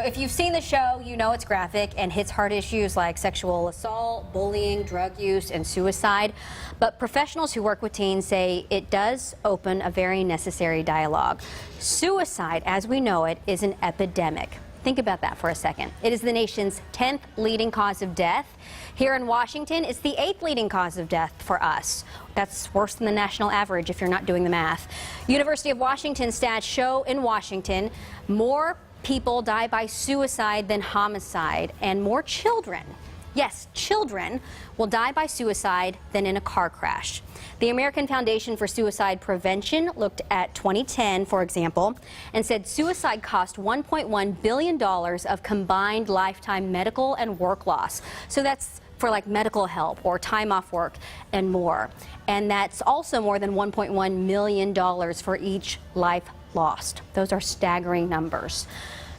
if you've seen the show, you know it's graphic and hits hard issues like sexual assault, bullying, drug use, and suicide. But professionals who work with teens say it does open a very necessary dialogue. Suicide, as we know it, is an epidemic. Think about that for a second. It is the nation's 10th leading cause of death. Here in Washington, it's the 8th leading cause of death for us. That's worse than the national average if you're not doing the math. University of Washington stats show in Washington more people die by suicide than homicide, and more children, yes, children, will die by suicide than in a car crash. The American Foundation for Suicide Prevention looked at 2010, for example, and said suicide cost $1.1 billion of combined lifetime medical and work loss. So that's for like medical help or time off work and more. And that's also more than $1.1 million for each life lost. Those are staggering numbers.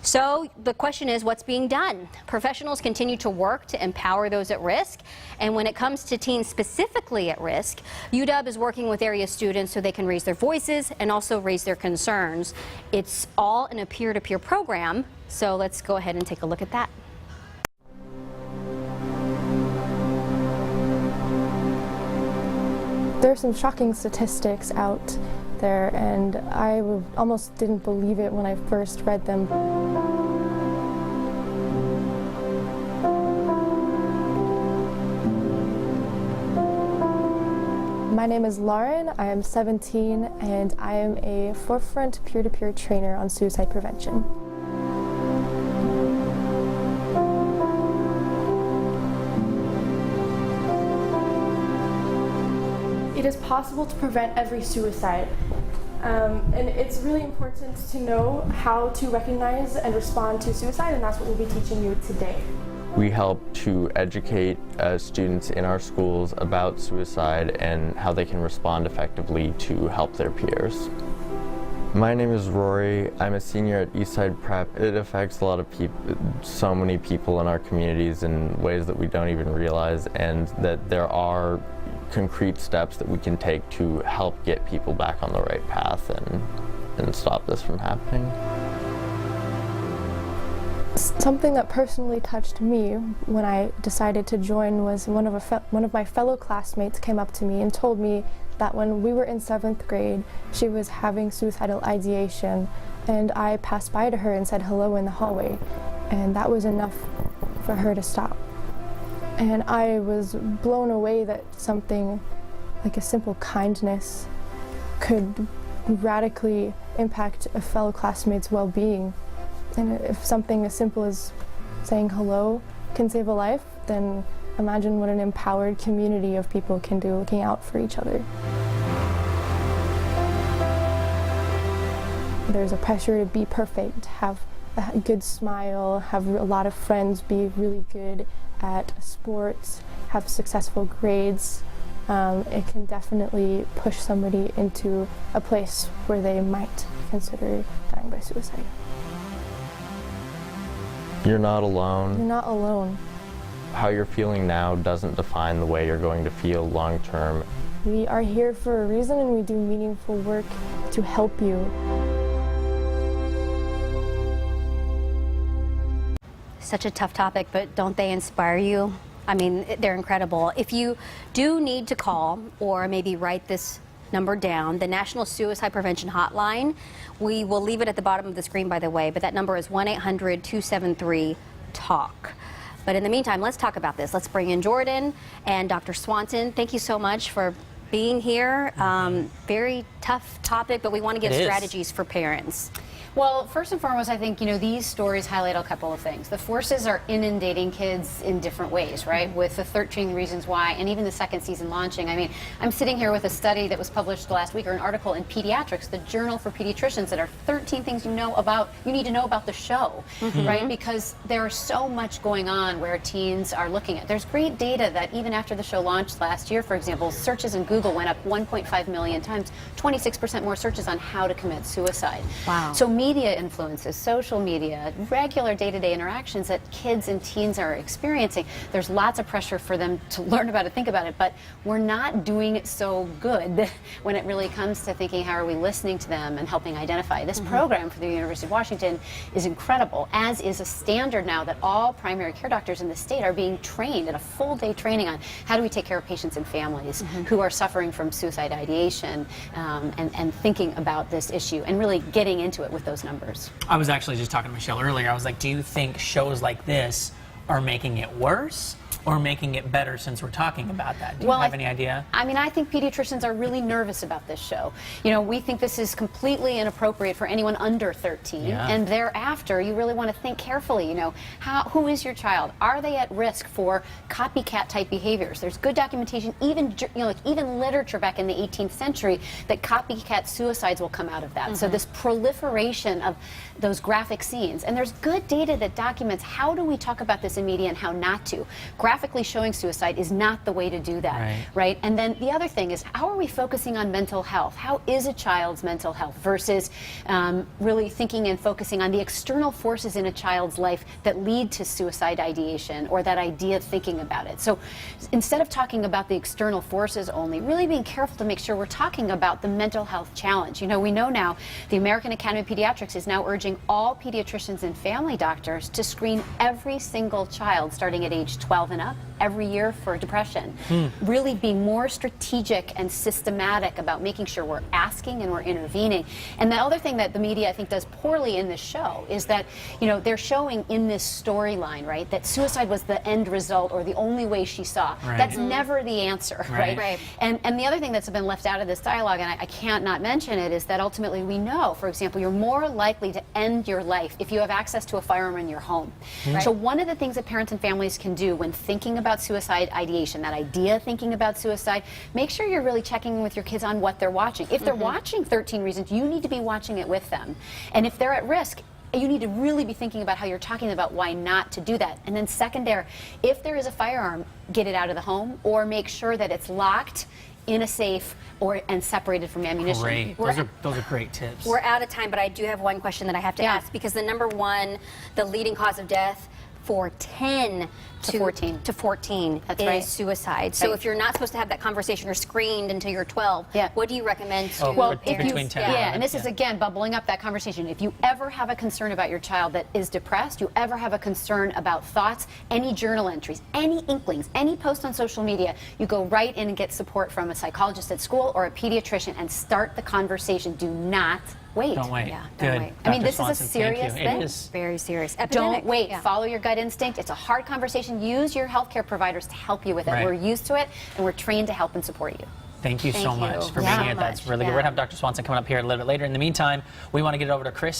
So the question is, what's being done? Professionals continue to work to empower those at risk. And when it comes to teens specifically at risk, UW is working with area students so they can raise their voices and also raise their concerns. It's all in a peer-to-peer program. So let's go ahead and take a look at that. There are some shocking statistics out there, and I almost didn't believe it when I first read them. My name is Lauren, I am 17, and I am a Forefront peer-to-peer trainer on suicide prevention. It is possible to prevent every suicide, and it's really important to know how to recognize and respond to suicide, and that's what we'll be teaching you today. We help to educate students in our schools about suicide and how they can respond effectively to help their peers. My name is Rory. I'm a senior at Eastside Prep. It affects a lot of people, so many people in our communities in ways that we don't even realize, and that there are concrete steps that we can take to help get people back on the right path and stop this from happening. Something that personally touched me when I decided to join was one of my fellow classmates came up to me and told me that when we were in 7th grade, she was having suicidal ideation, and I passed by to her and said hello in the hallway, and that was enough for her to stop. And I was blown away that something like a simple kindness could radically impact a fellow classmate's well-being. And if something as simple as saying hello can save a life, then imagine what an empowered community of people can do looking out for each other. There's a pressure to be perfect, have a good smile, have a lot of friends, be really good at sports, have successful grades. It can definitely push somebody into a place where they might consider dying by suicide. You're not alone. You're not alone. How you're feeling now doesn't define the way you're going to feel long term. We are here for a reason, and we do meaningful work to help you. Such a tough topic, but don't they inspire you? I mean, they're incredible. If you do need to call or maybe write this number down, the National Suicide Prevention Hotline, we will leave it at the bottom of the screen, by the way, but that number is 1-800-273-TALK. But in the meantime, let's talk about this. Let's bring in Jordan and Dr. Swanson. Thank you so much for being here. Very tough topic, but we want to give strategies for parents. Well, first and foremost, I think, these stories highlight a couple of things. The forces are inundating kids in different ways, right? With the 13 Reasons Why and even the second season launching. I mean, I'm sitting here with a study that was published last week, or an article in Pediatrics, the Journal for Pediatricians, that are 13 things you need to know about the show, right? Because there's so much going on where teens are looking at. There's great data that even after the show launched last year, for example, searches in Google went up 1.5 million times, 26% more searches on how to commit suicide. Wow. So media influences, social media, regular day-to-day interactions that kids and teens are experiencing, there's lots of pressure for them to learn about it, think about it, but we're not doing it so good when it really comes to thinking how are we listening to them and helping identify. This program for the University of Washington is incredible, as is a standard now that all primary care doctors in the state are being trained in a full-day training on how do we take care of patients and families who are suffering from suicide ideation, and thinking about this issue and really getting into it with those numbers. I was actually just talking to Michelle earlier. I was like, do you think shows like this are making it worse or making it better since we're talking about that? Do you have any idea? I mean, I think pediatricians are really nervous about this show. You know, we think this is completely inappropriate for anyone under 13. Yeah. And thereafter, you really want to think carefully, you know, who is your child? Are they at risk for copycat type behaviors? There's good documentation, even, you know, like even literature back in the 18th century, that copycat suicides will come out of that. So this proliferation of those graphic scenes. And there's good data that documents how do we talk about this in media and how not to. Graphically showing suicide is not the way to do that, right? And then the other thing is, how are we focusing on mental health? How is a child's mental health versus really thinking and focusing on the external forces in a child's life that lead to suicide ideation or that idea of thinking about it? So instead of talking about the external forces only, really being careful to make sure we're talking about the mental health challenge. You know, we know now the American Academy of Pediatrics is now urging all pediatricians and family doctors to screen every single child starting at age 12 and up every year for depression. Really be more strategic and systematic about making sure we're asking and we're intervening. And the other thing that the media, I think, does poorly in this show is that, you know, they're showing in this storyline, right, that suicide was the end result or the only way she saw. That's never the answer, right? And the other thing that's been left out of this dialogue, and I can't not mention it, is that ultimately we know, for example, you're more likely to end your life if you have access to a firearm in your home. So one of the things that parents and families can do when thinking about suicide ideation, that idea thinking about suicide, make sure you're really checking in with your kids on what they're watching. If they're watching 13 Reasons, you need to be watching it with them. And if they're at risk, you need to really be thinking about how you're talking about why not to do that. And then secondary, if there is a firearm, get it out of the home or make sure that it's locked in a safe and separated from ammunition. Great. Those are great tips. We're out of time, but I do have one question that I have to ask, because the number one, the leading cause of death for 10 to 14 is suicide. So if you're not supposed to have that conversation or screened until you're 12, what do you recommend to between 10 and this is again bubbling up that conversation. If you ever have a concern about your child that is depressed, you ever have a concern about thoughts, any journal entries, any inklings, any post on social media, you go right in and get support from a psychologist at school or a pediatrician and start the conversation. Do not wait. Don't wait. Yeah, Good. don't wait. I mean, Dr. this Swanson, is a serious thank you. thing. It is. Very serious. Don't Epidemic. wait. Yeah. Follow your gut instinct. It's a hard conversation. Use your healthcare providers to help you with it. Right. We're used to it, and we're trained to help and support you. Thank you so Thank much you for so being here. That's much. really good. Yeah. We're going to have Dr. Swanson coming up here a little bit later. In the meantime, we want to get it over to Chris.